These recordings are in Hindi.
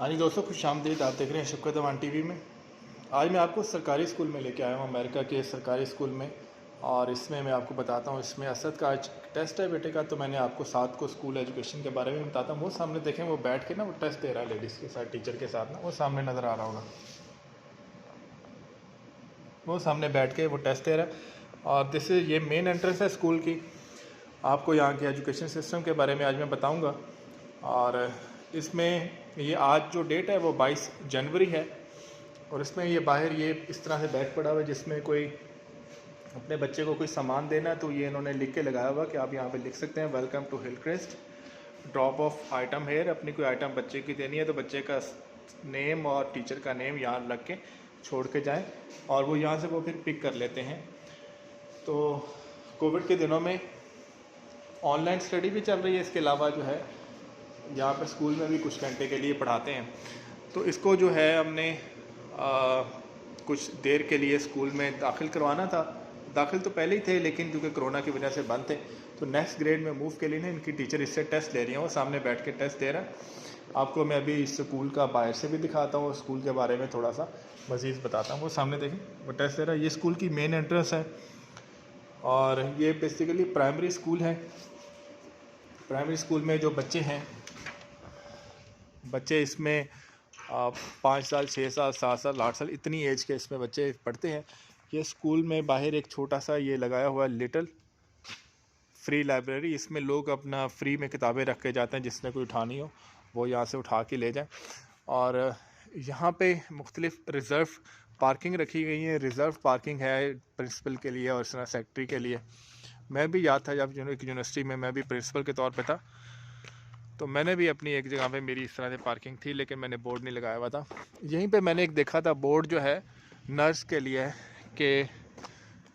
हाँ जी दोस्तों, खुश आमदीद। आप देख रहे हैं शफ़क़त अवान टीवी में। आज मैं आपको सरकारी स्कूल में लेके आया हूँ, अमेरिका के सरकारी स्कूल में। और इसमें मैं आपको बताता हूँ, इसमें असद का आज टेस्ट है बेटे का, तो मैंने आपको साथ को स्कूल एजुकेशन के बारे में बताता हूँ। वो सामने देखें, वो बैठ के ना वो टेस्ट दे रहा है लेडीज़ के साथ, टीचर के साथ ना, वो सामने नज़र आ रहा होगा। वो सामने बैठ के वो टेस्ट दे रहा है। और जैसे ये मेन एंट्रेंस है स्कूल की। आपको यहाँ के एजुकेशन सिस्टम के बारे में आज मैं बताऊँगा। और इसमें ये आज जो डेट है वो 22 जनवरी है। और इसमें ये बाहर ये इस तरह से बैग पड़ा हुआ है, जिसमें कोई अपने बच्चे को कोई सामान देना है तो ये इन्होंने लिख के लगाया हुआ कि आप यहाँ पे लिख सकते हैं, welcome to Hillcrest, drop off item here. अपनी कोई आइटम बच्चे की देनी है तो बच्चे का नेम और टीचर का नेम यहाँ लग के छोड़ के जाएं, और वो यहाँ से वो फिर पिक कर लेते हैं। तो कोविड के दिनों में ऑनलाइन स्टडी भी चल रही है। इसके अलावा जो है यहाँ पर स्कूल में भी कुछ घंटे के लिए पढ़ाते हैं। तो इसको जो है हमने कुछ देर के लिए स्कूल में दाखिल करवाना था। दाखिल तो पहले ही थे, लेकिन क्योंकि कोरोना की वजह से बंद थे, तो नेक्स्ट ग्रेड में मूव के लिए ना इनकी टीचर इससे टेस्ट ले रही हैं। वो सामने बैठ के टेस्ट दे रहा है। आपको मैं अभी इस स्कूल का बाहर से भी दिखाता हूँ, स्कूल के बारे में थोड़ा सा मज़ीद बताता हूँ। वो सामने देखें, वो टेस्ट दे रहा है। ये स्कूल की मेन एंट्रेंस है और ये बेसिकली प्राइमरी स्कूल है। प्राइमरी स्कूल में जो बच्चे हैं, बच्चे इसमें 5 साल, 6 साल, 7 साल, 8 साल इतनी एज के इसमें बच्चे पढ़ते हैं। ये स्कूल में बाहर एक छोटा सा ये लगाया हुआ है लिटिल फ्री लाइब्रेरी। इसमें लोग अपना फ्री में किताबें रख के जाते हैं, जिसने कोई उठानी हो वो यहाँ से उठा के ले जाए। और यहाँ पे मुख्तलिफ रिज़र्व पार्किंग रखी गई है। रिज़र्व पार्किंग है प्रिंसिपल के लिए और सेक्रेटरी के लिए। मैं भी याद था जब यूनिवर्सिटी में मैं भी प्रिंसिपल के तौर पे था, तो मैंने भी अपनी एक जगह पे मेरी इस तरह से पार्किंग थी, लेकिन मैंने बोर्ड नहीं लगाया हुआ था। यहीं पे मैंने एक देखा था बोर्ड जो है नर्स के लिए कि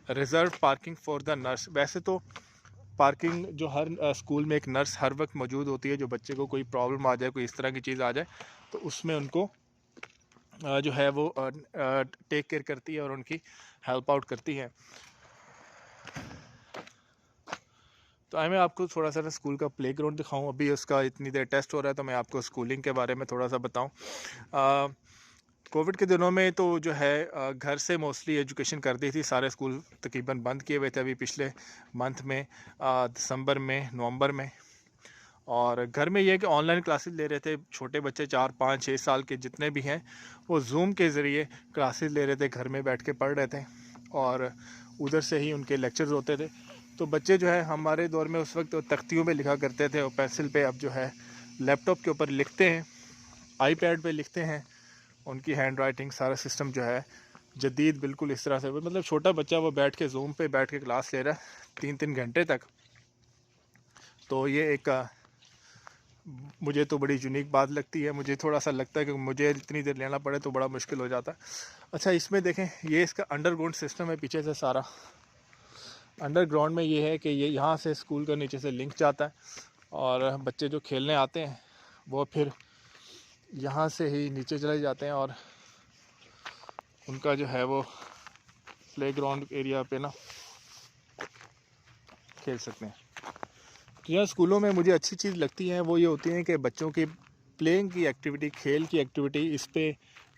reserve parking for the nurse. वैसे तो पार्किंग जो हर स्कूल में एक नर्स हर वक्त मौजूद होती है, जो बच्चे को कोई प्रॉब्लम आ जाए, कोई इस तरह की चीज़ आ जाए, तो उसमें उनको जो है वो टेक केयर करती है और उनकी हेल्प आउट करती है। तो मैं आपको थोड़ा सा स्कूल का प्लेग्राउंड दिखाऊं। अभी उसका इतनी देर टेस्ट हो रहा है, तो मैं आपको स्कूलिंग के बारे में थोड़ा सा बताऊं। कोविड के दिनों में तो जो है घर से मोस्टली एजुकेशन कर दी थी। सारे स्कूल तकरीबन बंद किए हुए थे अभी पिछले मंथ में, दिसंबर में, नवंबर में। और घर में ये है कि ऑनलाइन क्लासेस ले रहे थे। छोटे बच्चे 4, 5, 6 साल के जितने भी हैं, वो जूम के ज़रिए क्लासेस ले रहे थे, घर में बैठ के पढ़ रहे थे और उधर से ही उनके लेक्चर्स होते थे। तो बच्चे जो है हमारे दौर में उस वक्त तख्तियों पे लिखा करते थे और पेंसिल पे, अब जो है लैपटॉप के ऊपर लिखते हैं, आईपैड पे लिखते हैं। उनकी हैंड राइटिंग सारा सिस्टम जो है जदीद बिल्कुल इस तरह से, मतलब छोटा बच्चा वो बैठ के जूम पे बैठ के क्लास ले रहा है 3-3 घंटे तक। तो ये एक मुझे तो बड़ी यूनिक बात लगती है। मुझे थोड़ा सा लगता है कि मुझे इतनी देर लेना पड़े तो बड़ा मुश्किल हो जाता है। अच्छा, इसमें देखें, ये इसका अंडरग्राउंड सिस्टम है पीछे से सारा। अंडरग्राउंड में ये है कि ये यहाँ से स्कूल का नीचे से लिंक जाता है और बच्चे जो खेलने आते हैं वो फिर यहाँ से ही नीचे चले जाते हैं और उनका जो है वो प्लेग्राउंड एरिया पे ना खेल सकते हैं। तो यहाँ स्कूलों में मुझे अच्छी चीज़ लगती है वो ये होती है कि बच्चों की प्लेइंग की एक्टिविटी, खेल की एक्टिविटी, इस पर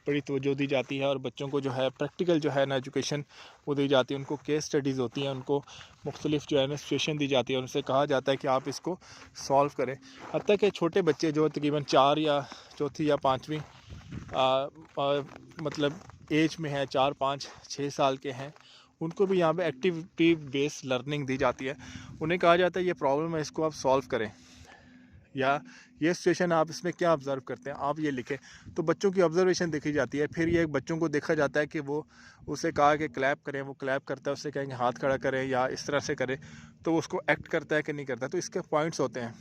बड़ी तवज्जो दी जाती है। और बच्चों को जो है प्रैक्टिकल जो है ना एजुकेशन वो दी जाती है। उनको केस स्टडीज़ होती हैं, उनको मुख्तलिफ जो है ना सिचुएशन दी जाती है, उनसे कहा जाता है कि आप इसको सॉल्व करें। हत्ता कि छोटे बच्चे जो तकरीबन 4 या 4 या 5वीं मतलब एज में है, 4, 5, 6 साल के हैं, उनको भी यहाँ पे एक्टिविटी बेस्ड लर्निंग दी जाती है। उन्हें कहा जाता है ये प्रॉब्लम है, इसको आप सॉल्व करें, या ये सिचुएशन आप इसमें क्या ऑब्ज़र्व करते हैं, आप ये लिखें। तो बच्चों की ऑब्जर्वेशन देखी जाती है। फिर ये बच्चों को देखा जाता है कि वो उसे कहा कि क्लैप करें, वो क्लैप करता है। उससे कहेंगे हाथ खड़ा करें या इस तरह से करें, तो उसको एक्ट करता है कि नहीं करता। तो इसके पॉइंट्स होते हैं।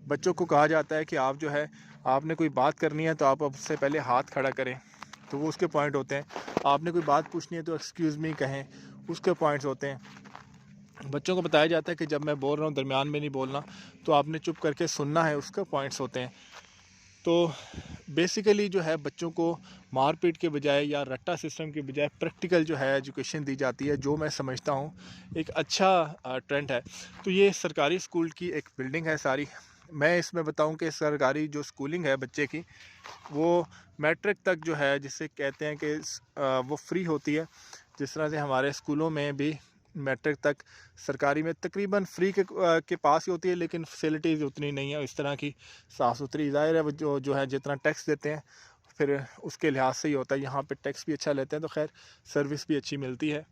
बच्चों को कहा जाता है कि आप जो है, आपने कोई बात करनी है तो आप उससे पहले हाथ खड़ा करें, तो वो उसके पॉइंट होते हैं। आपने कोई बात पूछनी है तो एक्सक्यूज़ मी कहें, उसके पॉइंट्स होते हैं। बच्चों को बताया जाता है कि जब मैं बोल रहा हूँ दरमियान में नहीं बोलना, तो आपने चुप करके सुनना है, उसके पॉइंट्स होते हैं। तो बेसिकली जो है बच्चों को मारपीट के बजाय या रट्टा सिस्टम के बजाय प्रैक्टिकल जो है एजुकेशन दी जाती है, जो मैं समझता हूँ एक अच्छा ट्रेंड है। तो ये सरकारी स्कूल की एक बिल्डिंग है सारी। मैं इसमें बताऊं कि सरकारी जो स्कूलिंग है बच्चे की, वो मैट्रिक तक जो है, जिसे कहते हैं कि वो फ्री होती है। जिस तरह से हमारे स्कूलों में भी मैट्रिक तक सरकारी में तकरीबन फ्री के पास ही होती है, लेकिन फैसिलिटीज़ उतनी नहीं है इस तरह की साफ़ सुथरी। ज़ाहिर है वो जो है जितना टैक्स देते हैं फिर उसके लिहाज से ही होता है। यहाँ पे टैक्स भी अच्छा लेते हैं तो खैर सर्विस भी अच्छी मिलती है।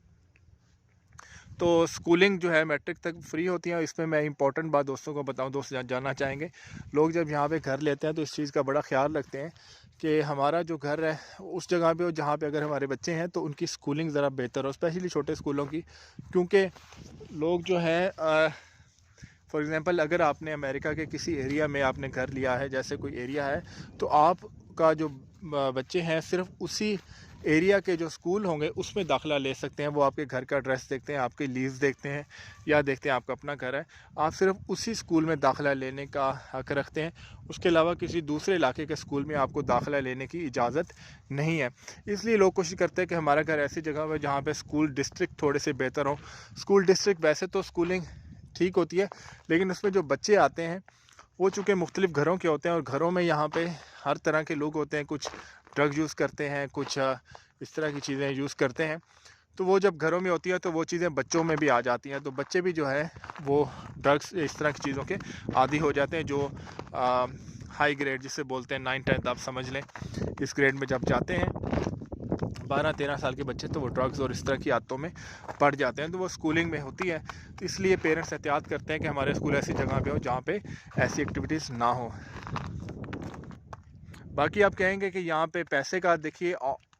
तो स्कूलिंग जो है मैट्रिक तक फ्री होती है। इसमें मैं इंपॉर्टेंट बात दोस्तों को बताऊं, दोस्त जानना चाहेंगे, लोग जब यहाँ पे घर लेते हैं तो इस चीज़ का बड़ा ख्याल रखते हैं कि हमारा जो घर है उस जगह पे हो जहाँ पे अगर हमारे बच्चे हैं तो उनकी स्कूलिंग ज़रा बेहतर हो, स्पेशली छोटे स्कूलों की। क्योंकि लोग जो है फॉर एग्ज़ाम्पल अगर आपने अमेरिका के किसी एरिया में आपने घर लिया है, जैसे कोई एरिया है, तो आपका जो बच्चे हैं सिर्फ उसी एरिया के जो स्कूल होंगे उसमें दाखिला ले सकते हैं। वो आपके घर का एड्रेस देखते हैं, आपकी लीज़ देखते हैं, या देखते हैं आपका अपना घर है, आप सिर्फ उसी स्कूल में दाखिला लेने का हक़ रखते हैं। उसके अलावा किसी दूसरे इलाके के स्कूल में आपको दाखिला लेने की इजाज़त नहीं है। इसलिए लोग कोशिश करते हैं कि हमारा घर ऐसी जगह हो जहाँ पर स्कूल डिस्ट्रिक्ट थोड़े से बेहतर हों। स्कूल डिस्ट्रिक्ट वैसे तो स्कूलिंग ठीक होती है, लेकिन उसमें जो बच्चे आते हैं वो चूँकि मुख्तलिफ़ घरों के होते हैं, और घरों में यहाँ पे हर तरह के लोग होते हैं। कुछ ड्रग यूज़ करते हैं, कुछ इस तरह की चीज़ें यूज़ करते हैं। तो वो जब घरों में होती है तो वो चीज़ें बच्चों में भी आ जाती हैं, तो बच्चे भी जो है वो ड्रग्स इस तरह की चीज़ों के आदी हो जाते हैं। जो हाई ग्रेड जिसे बोलते हैं 9th-10th आप समझ लें, इस ग्रेड में जब जाते हैं 12-13 साल के बच्चे, तो वो ड्रग्स और इस तरह की आदतों में पड़ जाते हैं। तो वो स्कूलिंग में होती है। तो इसलिए पेरेंट्स एहतियात करते हैं कि हमारे स्कूल ऐसी जगह पे हो जहाँ पे ऐसी एक्टिविटीज़ ना हो। बाकी आप कहेंगे कि यहाँ पे पैसे का देखिए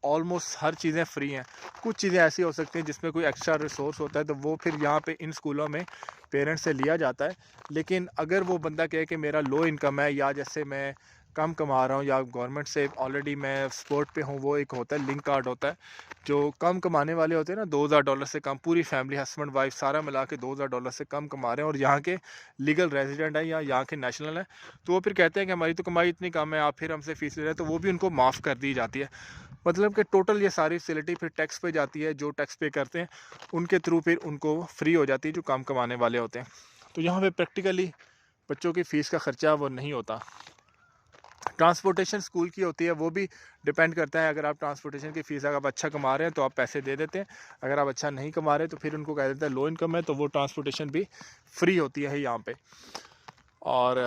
ऑलमोस्ट हर चीज़ें फ्री हैं। कुछ चीज़ें ऐसी हो सकती हैं जिसमें कोई एक्स्ट्रा रिसोर्स होता है, तो वो फिर यहाँ पे इन स्कूलों में पेरेंट्स से लिया जाता है। लेकिन अगर वो बंदा कहे कि मेरा लो इनकम है, या जैसे मैं कम कमा रहा हूँ, या गवर्नमेंट से ऑलरेडी मैं सपोर्ट पे हूँ, वो एक होता है लिंक कार्ड होता है। जो कम कमाने वाले होते हैं ना, $2000 से कम, पूरी फैमिली हस्बैंड वाइफ सारा मिला के $2000 से कम कमा रहे हैं, और यहाँ के लीगल रेजिडेंट है या यहाँ के नेशनल है, तो वो फिर कहते हैं कि हमारी तो कमाई इतनी कम है, आप फिर हमसे फ़ीस ले रहे हैं, तो वो भी उनको माफ़ कर दी जाती है। मतलब कि टोटल ये सारी फैसिलिटी फिर टैक्स पे जाती है। जो टैक्स पे करते हैं उनके थ्रू फिर उनको फ्री हो जाती है, जो कम कमाने वाले होते हैं। तो यहाँ पे प्रैक्टिकली बच्चों की फ़ीस का ख़र्चा वो नहीं होता। ट्रांसपोर्टेशन स्कूल की होती है, वो भी डिपेंड करता है। अगर आप ट्रांसपोर्टेशन की फ़ीस अगर आप अच्छा कमा रहे हैं तो आप पैसे दे देते हैं, अगर आप अच्छा नहीं कमा रहे तो फिर उनको कह देते हैं लो इनकम है, तो वो ट्रांसपोर्टेशन भी फ्री होती है यहाँ पे। और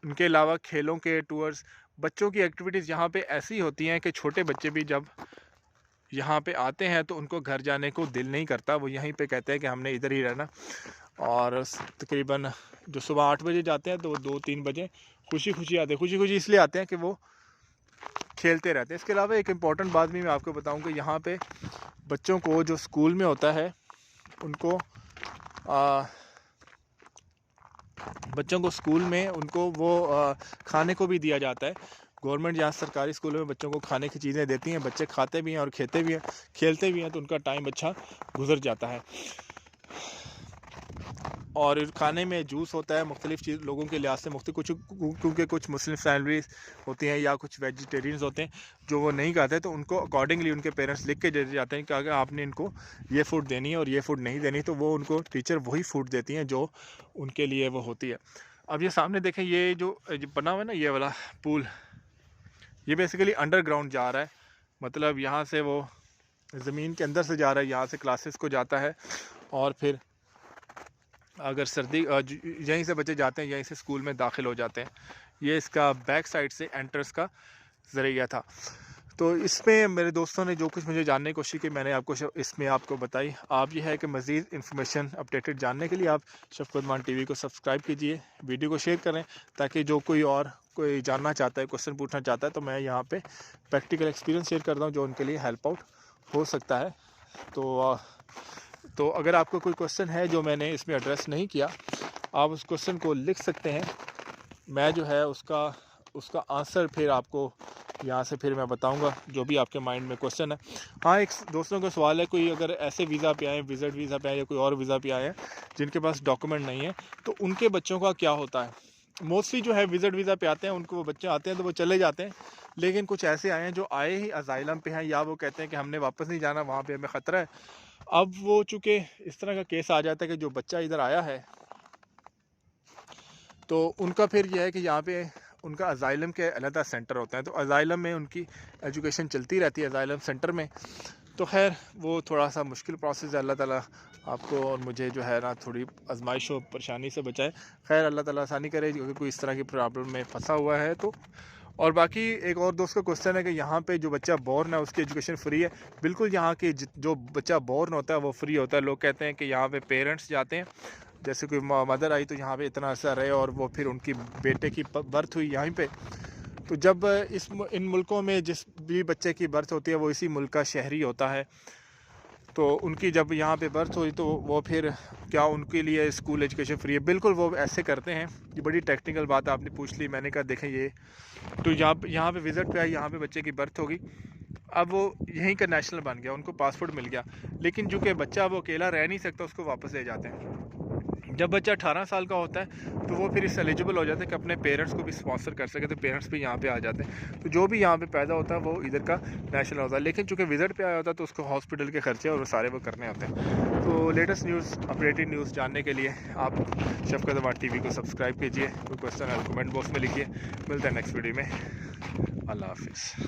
उनके अलावा खेलों के टूर्स, बच्चों की एक्टिविटीज़ यहाँ पे ऐसी होती हैं कि छोटे बच्चे भी जब यहाँ पे आते हैं तो उनको घर जाने को दिल नहीं करता, वो यहीं पे कहते हैं कि हमने इधर ही रहना। और तकरीबन जो सुबह 8 बजे जाते हैं तो वो 2-3 बजे खुशी खुशी आते हैं। खुशी खुशी इसलिए आते हैं कि वो खेलते रहते हैं। इसके अलावा एक इम्पॉर्टेंट बात भी मैं आपको बताऊं कि यहाँ पे बच्चों को जो स्कूल में होता है उनको बच्चों को स्कूल में उनको वो खाने को भी दिया जाता है। गवर्नमेंट यहाँ सरकारी स्कूलों में बच्चों को खाने की चीज़ें देती हैं, बच्चे खाते भी हैं और खेते भी हैं, खेलते भी हैं, तो उनका टाइम अच्छा गुजर जाता है। और खाने में जूस होता है मुख्तलिफ़ चीज़ लोगों के लिहाज से मुख्तलिफ, कुछ क्योंकि कुछ मुस्लिम फैमिलीज होती हैं या कुछ वेजिटेरियंस होते हैं जो वो नहीं खाते, तो उनको अकॉर्डिंगली उनके पेरेंट्स लिख के दे जाते हैं कि अगर आपने इनको ये फ़ूड देनी है और ये फ़ूड नहीं देनी, तो वो उनको टीचर वही फ़ूड देती हैं जो उनके लिए वो होती है। अब ये सामने देखें, ये जो बना हुआ है ना ये वाला पूल, ये बेसिकली अंडरग्राउंड जा रहा है। मतलब यहाँ से वो ज़मीन के अंदर से जा रहा है, यहाँ से क्लासेस को जाता है, और फिर अगर सर्दी यहीं से बच्चे जाते हैं, यहीं से स्कूल में दाखिल हो जाते हैं। ये इसका बैक साइड से एंट्रेंस का ज़रिया था। तो इसमें मेरे दोस्तों ने जो कुछ मुझे जानने की कोशिश की, मैंने आपको इसमें आपको बताई। आप ये है कि मज़ीद इन्फॉर्मेशन अपडेटेड जानने के लिए आप शफ़क़त मान टीवी को सब्सक्राइब कीजिए, वीडियो को शेयर करें, ताकि जो कोई जानना चाहता है, क्वेश्चन पूछना चाहता है, तो मैं यहाँ पे प्रैक्टिकल एक्सपीरियंस शेयर करता हूँ जो उनके लिए हेल्प आउट हो सकता है। तो अगर आपको कोई क्वेश्चन है जो मैंने इसमें एड्रेस नहीं किया, आप उस क्वेश्चन को लिख सकते हैं। मैं जो है उसका आंसर फिर आपको यहाँ से फिर मैं बताऊंगा, जो भी आपके माइंड में क्वेश्चन है। हाँ, एक दोस्तों का सवाल है, कोई अगर ऐसे वीज़ा पे आए, विज़िट वीज़ा पे आए, या कोई और वीज़ा पे आए हैं जिनके पास डॉक्यूमेंट नहीं है, तो उनके बच्चों का क्या होता है। मोस्टली जो है विज़िट वीज़ा पे आते हैं, उनको वो बच्चे आते हैं तो वो चले जाते हैं। लेकिन कुछ ऐसे आए हैं जो आए ही असाइलम पे हैं, या वो कहते हैं कि हमने वापस नहीं जाना, वहाँ पे हमें ख़तरा है। अब वो चूँकि इस तरह का केस आ जाता है कि जो बच्चा इधर आया है तो उनका फिर यह है कि यहाँ पे उनका अजाइलम के अलग सेंटर होता है, तो अजाइलम में उनकी एजुकेशन चलती रहती है अजाइलम सेंटर में। तो खैर वो थोड़ा सा मुश्किल प्रोसेस है। अल्लाह ताला आपको और मुझे जो है ना थोड़ी आजमाइश और परेशानी से बचाए। खैर अल्लाह ताला आसानी करे क्योंकि कोई इस तरह की प्रॉब्लम में फंसा हुआ है तो। और बाकी एक और दोस्त का क्वेश्चन है कि यहाँ पे जो बच्चा बोर्न है उसकी एजुकेशन फ्री है। बिल्कुल, यहाँ के जो बच्चा बोर्न होता है वो फ्री होता है। लोग कहते हैं कि यहाँ पे पेरेंट्स जाते हैं, जैसे कोई मदर आई तो यहाँ पे इतना अर्सा रहे और वो फिर उनकी बेटे की बर्थ हुई यहीं पे। तो जब इन मुल्कों में जिस भी बच्चे की बर्थ होती है वो इसी मुल्क का शहरी होता है, तो उनकी जब यहाँ पे बर्थ हुई तो वो फिर क्या उनके लिए स्कूल एजुकेशन फ्री है? बिल्कुल वो ऐसे करते हैं। ये बड़ी टेक्निकल बात आपने पूछ ली। मैंने कहा देखें ये तो यहाँ पे विज़िट पे आई, यहाँ पे बच्चे की बर्थ होगी, अब वो यहीं का नेशनल बन गया, उनको पासपोर्ट मिल गया, लेकिन चूँकि बच्चा वो अकेला रह नहीं सकता उसको वापस ले जाते हैं। जब बच्चा 18 साल का होता है तो वो फिर इस एलिजिबल हो जाता है कि अपने पेरेंट्स को भी स्पॉन्सर कर सके, तो पेरेंट्स भी यहाँ पे आ जाते हैं। तो जो भी यहाँ पे पैदा होता है वो इधर का नेशनल होता है, लेकिन चूँकि विज़िट पे आया होता है तो उसको हॉस्पिटल के खर्चे और सारे वो करने होते हैं। तो लेटेस्ट न्यूज़, अपडेटेड न्यूज़ जानने के लिए आप शफ़क़त अवान TV को सब्सक्राइब कीजिए। कोई क्वेश्चन है कमेंट बॉक्स में लिखिए। मिलते हैं नेक्स्ट वीडियो में। अल्लाह हाफिज़।